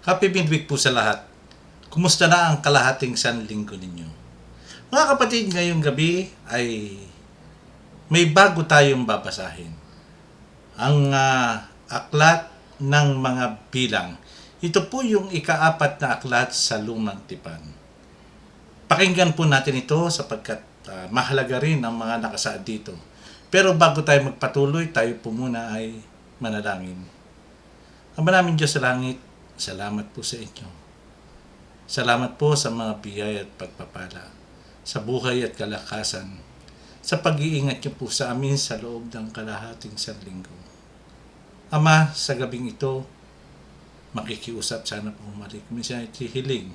Happy midweek po sa lahat. Kumusta na ang kalahating sanlinggo ninyo? Mga kapatid, ngayong gabi ay may bago tayong babasahin. Ang aklat ng mga bilang. Ito po yung ikaapat na aklat sa Lumang Tipan. Pakinggan po natin ito sapagkat mahalaga rin ang mga nakasaad dito. Pero bago tayo magpatuloy, tayo po muna ay manalangin. Ama namin Diyos sa langit, salamat po sa inyo. Salamat po sa mga biyaya at pagpapala, sa buhay at kalakasan, sa pag-iingat niyo po sa amin sa loob ng kalahating sanlinggo. Ama, sa gabing ito, makikiusap sana po umalik. Minsan hiling,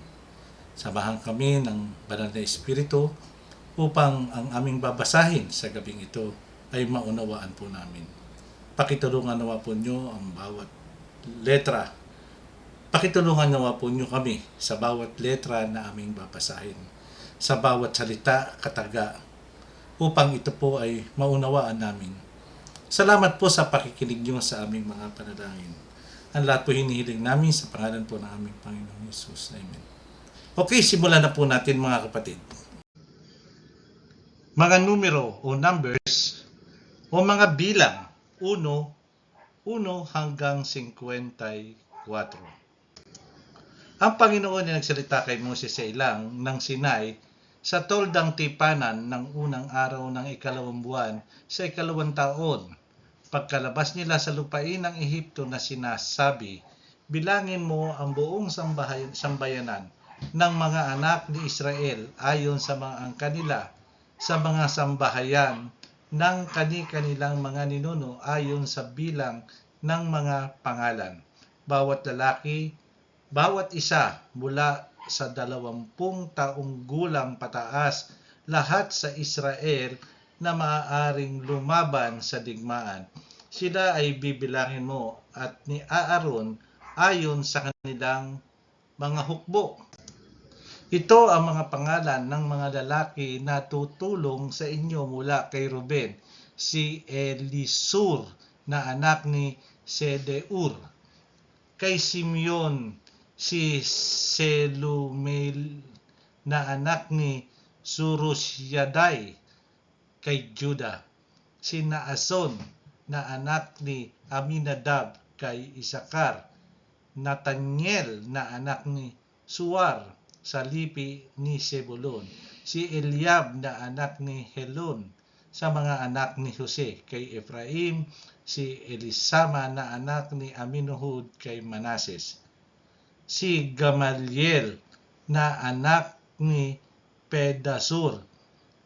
samahan kami ng banal na Espiritu upang ang aming babasahin sa gabing ito ay maunawaan po namin. Pakitulungan nawa po niyo ang bawat letra. Pakitulungan nawa po niyo kami sa bawat letra na aming babasahin, sa bawat salita, kataga, upang ito po ay maunawaan namin. Salamat po sa pakikinig niyo sa aming mga panalangin. Ang lahat po hinihiling namin sa pangalan po ng aming Panginoong Hesus. Amen. Okay, simulan na po natin mga kapatid. Mga numero o numbers o mga bilang 1 hanggang 54. Ang Panginoon ay nagsalita kay Moses sa ilang ng Sinai sa toldang tipanan ng unang araw ng ikalawang buwan sa ikalawang taon. Pagkalabas nila sa lupain ng Ehipto na sinasabi, bilangin mo ang buong sambayanan ng mga anak ni Israel ayon sa mga angka nila sa mga sambahayan ng kani-kanilang mga ninuno ayon sa bilang ng mga pangalan. Bawat lalaki, bawat isa mula sa 20 taong gulang pataas, lahat sa Israel na maaaring lumaban sa digmaan. Sila ay bibilangin mo at ni Aaron ayon sa kanilang mga hukbo. Ito ang mga pangalan ng mga lalaki na tutulong sa inyo mula kay Ruben, si Elisur na anak ni Sedeur, kay Simeon, si Selumel na anak ni Surusyaday, kay Juda, si Naason na anak ni Aminadab, kay Isakar, Nathaniel na anak ni Suar, sa lipi ni Sebulon, si Eliab na anak ni Helon, sa mga anak ni Jose, kay Efraim, si Elisama na anak ni Aminuhud, kay Manases, si Gamaliel na anak ni Pedasur,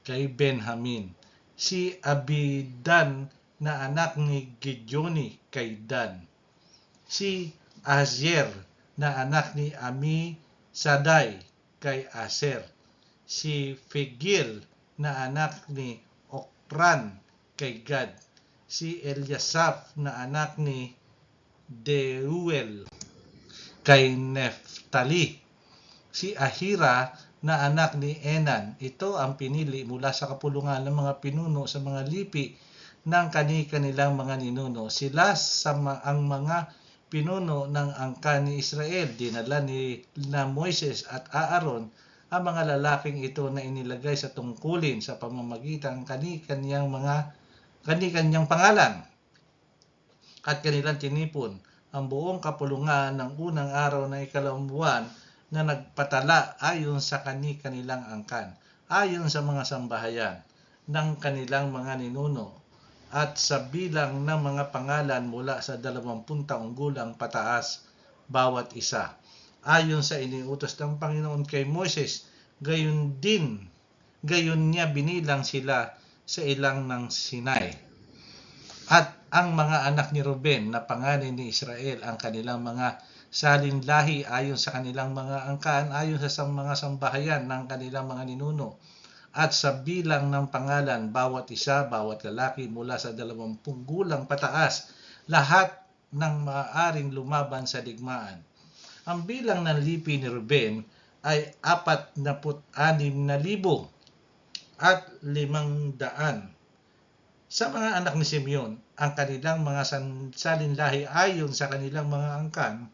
kay Benjamin, si Abidan na anak ni Gideoni, kay Dan, si Azer na anak ni Amisaday, kay Aser, si Fegil na anak ni Okran, kay Gad, si Eliasaph na anak ni Deuel, kay Neftali, si Ahira na anak ni Enan. Ito ang pinili mula sa kapulungan ng mga pinuno sa mga lipi ng kani-kanilang mga ninuno. Sila ang mga pinuno ng angka ni Israel. Dinala na Moises at Aaron ang mga lalaking ito na inilagay sa tungkulin sa pamamagitan kani-kanyang pangalan at kanilang tinipon ang buong kapulungan ng unang araw ng ikalawang buwan na nagpatala ayon sa kani-kanilang angkan, ayon sa mga sambahayan ng kanilang mga ninuno at sa bilang ng mga pangalan mula sa 20 taong gulang pataas bawat isa. Ayon sa iniutos ng Panginoon kay Moses, gayon niya binilang sila sa ilang ng Sinai. At ang mga anak ni Ruben na panganay ni Israel, ang kanilang mga salinlahi ayon sa kanilang mga angkan, ayon sa mga sambahayan ng kanilang mga ninuno, at sa bilang ng pangalan bawat isa, bawat lalaki mula sa 20 gulang pataas, lahat ng maaaring lumaban sa digmaan. Ang bilang ng lipi ni Ruben ay 46,500. Sa mga anak ni Simeon, ang kanilang mga salinlahi ayon sa kanilang mga angkan,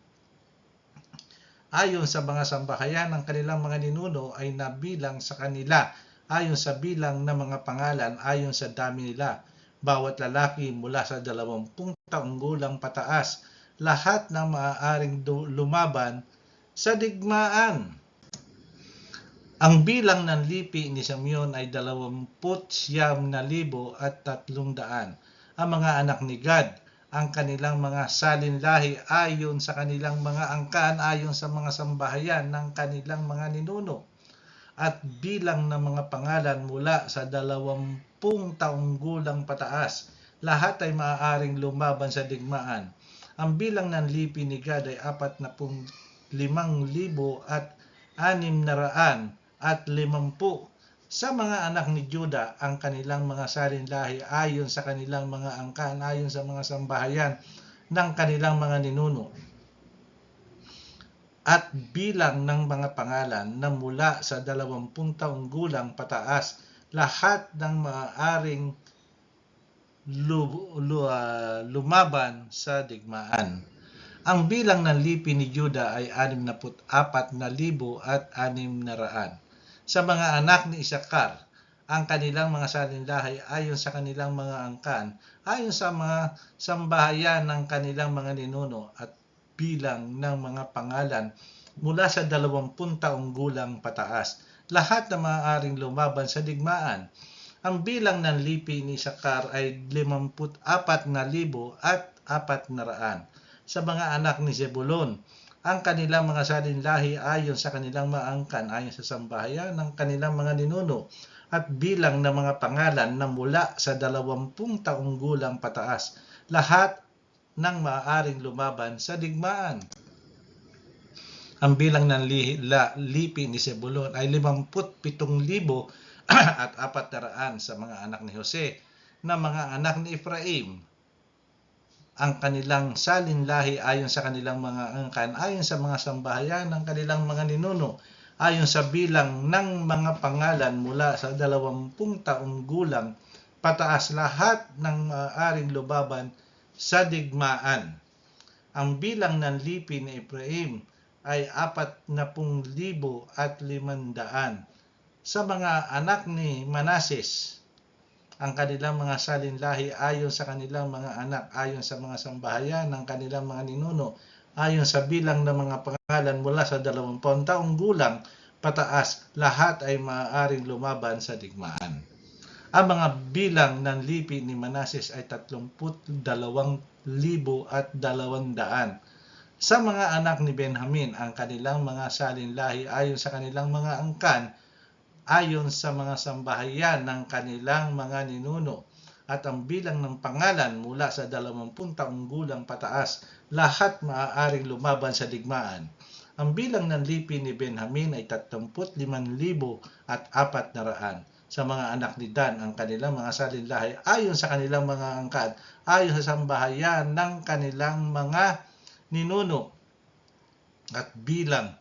ayon sa mga sambahayan ng kanilang mga ninuno ay nabilang sa kanila ayon sa bilang ng mga pangalan ayon sa dami nila. Bawat lalaki mula sa 20 taong gulang pataas, lahat ng maaaring lumaban sa digmaan. Ang bilang ng lipi ni Simeon ay 29,300. Ang mga anak ni Gad, ang kanilang mga salinlahi ayon sa kanilang mga angkan ayon sa mga sambahayan ng kanilang mga ninuno. At bilang ng mga pangalan mula sa 20 taong gulang pataas, lahat ay maaaring lumaban sa digmaan. Ang bilang ng lipi ni Gad ay 45,650. Sa mga anak ni Juda, ang kanilang mga salinlahi ayon sa kanilang mga angkan ayon sa mga sambahayan ng kanilang mga ninuno. At bilang ng mga pangalan na mula sa 20 taong gulang pataas, lahat ng maaaring lumaban sa digmaan. Ang bilang ng lipi ni Juda ay 64,600. Sa mga anak ni Isakar, ang kanilang mga salinlahi ayon sa kanilang mga angkan, ayon sa mga sambahayan ng kanilang mga ninuno, at bilang ng mga pangalan mula sa 20 taong gulang pataas, lahat na maaaring lumaban sa digmaan. Ang bilang ng lipi ni Isakar ay 54,400. Sa mga anak ni Zebulon, ang kanilang mga salinlahi ayon sa kanilang mga angkan ayon sa sambahayan ng kanilang mga ninuno, at bilang ng mga pangalan na mula sa 20 taong gulang pataas, lahat ng maaaring lumaban sa digmaan. Ang bilang ng lipi ni Zebulon ay 57,400. Sa mga anak ni Jose na mga anak ni Ephraim, ang kanilang salinlahi ayon sa kanilang mga angkan ayon sa mga sambahayan ng kanilang mga ninuno, ayon sa bilang ng mga pangalan mula sa 20 taong gulang pataas, lahat ng maaaring lumaban sa digmaan. Ang bilang ng lipi ni Ephraim ay 40,500. Sa mga anak ni Manases, ang kanilang mga salinlahi ayon sa kanilang mga anak ayon sa mga sambahayan ng kanilang mga ninuno, ayon sa bilang ng mga pangalan mula sa 20 taong gulang pataas, lahat ay maaaring lumaban sa digmaan. Ang mga bilang ng lipi ni Manases ay 32,200. Sa mga anak ni Benjamin, ang kanilang mga salinlahi ayon sa kanilang mga angkan ayon sa mga sambahayan ng kanilang mga ninuno, at ang bilang ng pangalan mula sa 20 taong gulang pataas, lahat maaaring lumaban sa digmaan. Ang bilang ng lipi ni Benjamin ay 35,400. Sa mga anak ni Dan, ang kanilang mga salinlahi ayon sa kanilang mga angkan ayon sa sambahayan ng kanilang mga ninuno, at bilang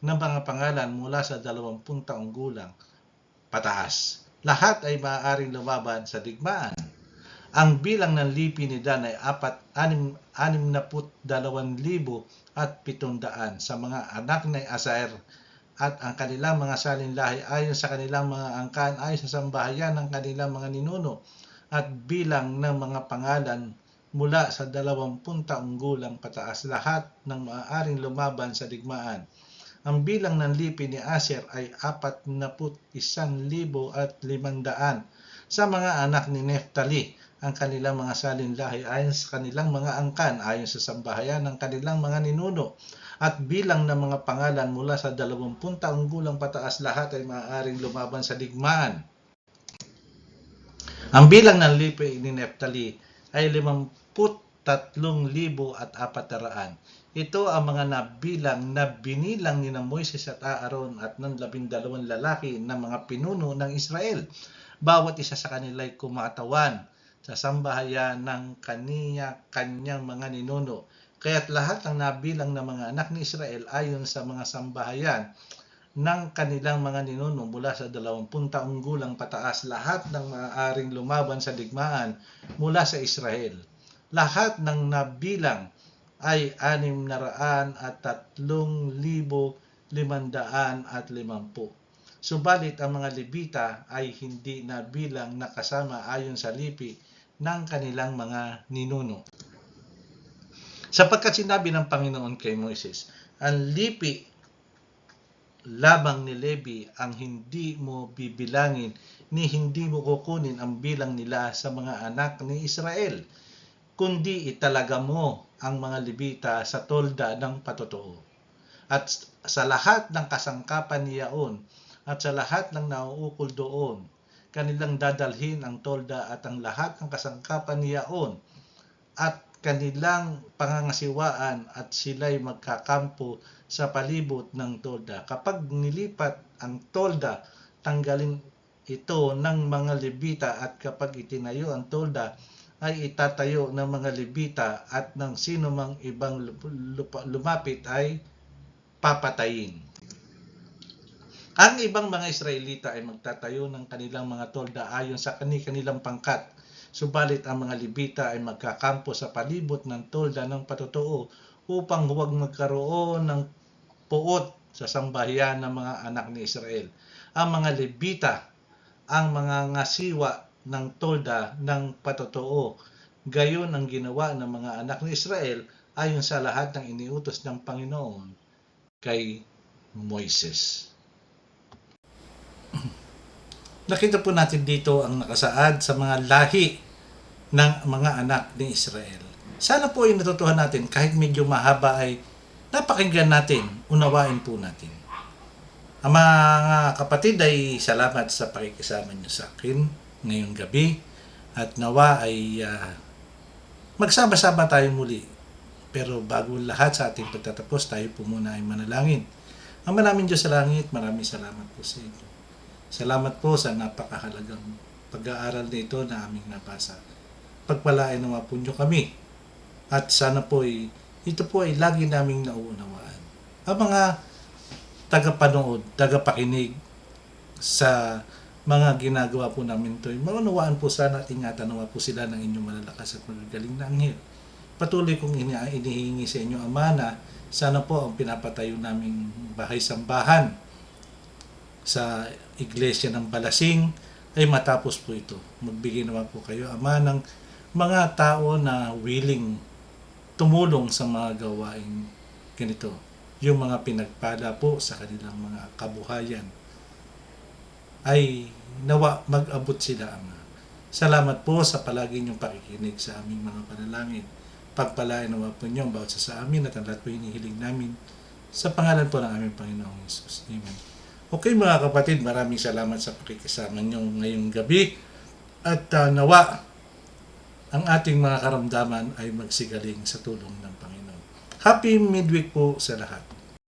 ng mga pangalan mula sa 20 taong gulang pataas, lahat ay maaaring lumaban sa digmaan. Ang bilang ng lipi ni Dan ay 62,700. Sa mga anak ni Aser, at ang kanilang mga salinlahi ayon sa kanilang mga angkan ayon sa sambahayan ng kanilang mga ninuno, at bilang ng mga pangalan mula sa 20 taong gulang pataas, lahat ng maaaring lumaban sa digmaan. Ang bilang ng lipi ni Aser ay 41,500. Sa mga anak ni Neftali, ang kanilang mga salinlahi ayon sa kanilang mga angkan ayon sa sambahayan ng kanilang mga ninuno, at bilang ng mga pangalan mula sa 20 taong gulang pataas, lahat ay maaaring lumaban sa digmaan. Ang bilang ng lipi ni Neftali ay 53,400. Ito ang mga nabilang na binilang ni Moises at Aaron at ng 12 lalaki na mga pinuno ng Israel. Bawat isa sa kanila ay kumatawan sa sambahayan ng kanyang mga ninuno. Kaya't lahat ng nabilang na mga anak ni Israel ayon sa mga sambahayan ng kanilang mga ninuno mula sa 20 taong gulang pataas, lahat ng maaaring lumaban sa digmaan mula sa Israel. Lahat ng nabilang ay 603,550. Subalit ang mga Levita ay hindi na bilang nakasama ayon sa lipi ng kanilang mga ninuno. Sapagkat sinabi ng Panginoon kay Moises, ang lipi labang ni Levi ang hindi mo bibilangin ni hindi mo kukunin ang bilang nila sa mga anak ni Israel, kundi italaga mo ang mga Levita sa tolda ng patotoo. At sa lahat ng kasangkapan niyaon at sa lahat ng nauukol doon, kanilang dadalhin ang tolda at ang lahat ng kasangkapan niyaon at kanilang pangangasiwaan at sila'y magkakampo sa palibot ng tolda. Kapag nilipat ang tolda, tanggalin ito ng mga Levita at kapag itinayo ang tolda, ay itatayo ng mga Levita at ng sino mang ibang lumapit ay papatayin. Ang ibang mga Israelita ay magtatayo ng kanilang mga tolda ayon sa kanilang pangkat. Subalit ang mga Levita ay magkakampo sa palibot ng tolda ng patotoo upang huwag magkaroon ng puot sa sambahiyan ng mga anak ni Israel. Ang mga Levita ang mga ngasiwa ng tolda ng patotoo. Gayon ang ginawa ng mga anak ni Israel ayon sa lahat ng iniutos ng Panginoon kay Moises. Nakita po natin dito ang nakasaad sa mga lahi ng mga anak ni Israel. Sana po ay natutuhan natin kahit medyo mahaba ay napakinggan natin, unawain po natin. Ang mga kapatid ay salamat sa pakikisama niyo sa akin ngayong gabi at nawa ay magsama-sama tayo muli. Pero bago lahat sa ating pagtatapos, tayo po muna ay manalangin. Ang maraming Diyos sa langit, maraming salamat po sa inyo. Salamat po sa napakahalagang pag-aaral nito na aming nabasa. Pagpalain nawa po niyo kami. At sana po ito po ay lagi naming nauunawaan. Ang mga tagapanood, tagapakinig sa mga ginagawa po namin ito, maunawaan po sana at ingatan nawa po sila ng inyong malalakas at magagaling na anghel. Patuloy kong inihingi sa inyo, Ama, na sana po ang pinapatayo naming bahay-sambahan sa Iglesia ng Balasing ay matapos po ito. Magbigay naman po kayo, Ama, ng mga tao na willing tumulong sa mga gawain ganito. Yung mga pinagpala po sa kanilang mga kabuhayan ay nawa mag-abot sila, Ama. Salamat po sa palagi niyong pakikinig sa aming mga panalangin. Pagpalain nawa po niyo ang bawat sa amin at ang lahat po hinihiling namin sa pangalan po ng aming Panginoong Jesus. Amen. Okay mga kapatid, maraming salamat sa pakikisama niyo ngayong gabi at nawa ang ating mga karamdaman ay magsigaling sa tulong ng Panginoon. Happy midweek po sa lahat.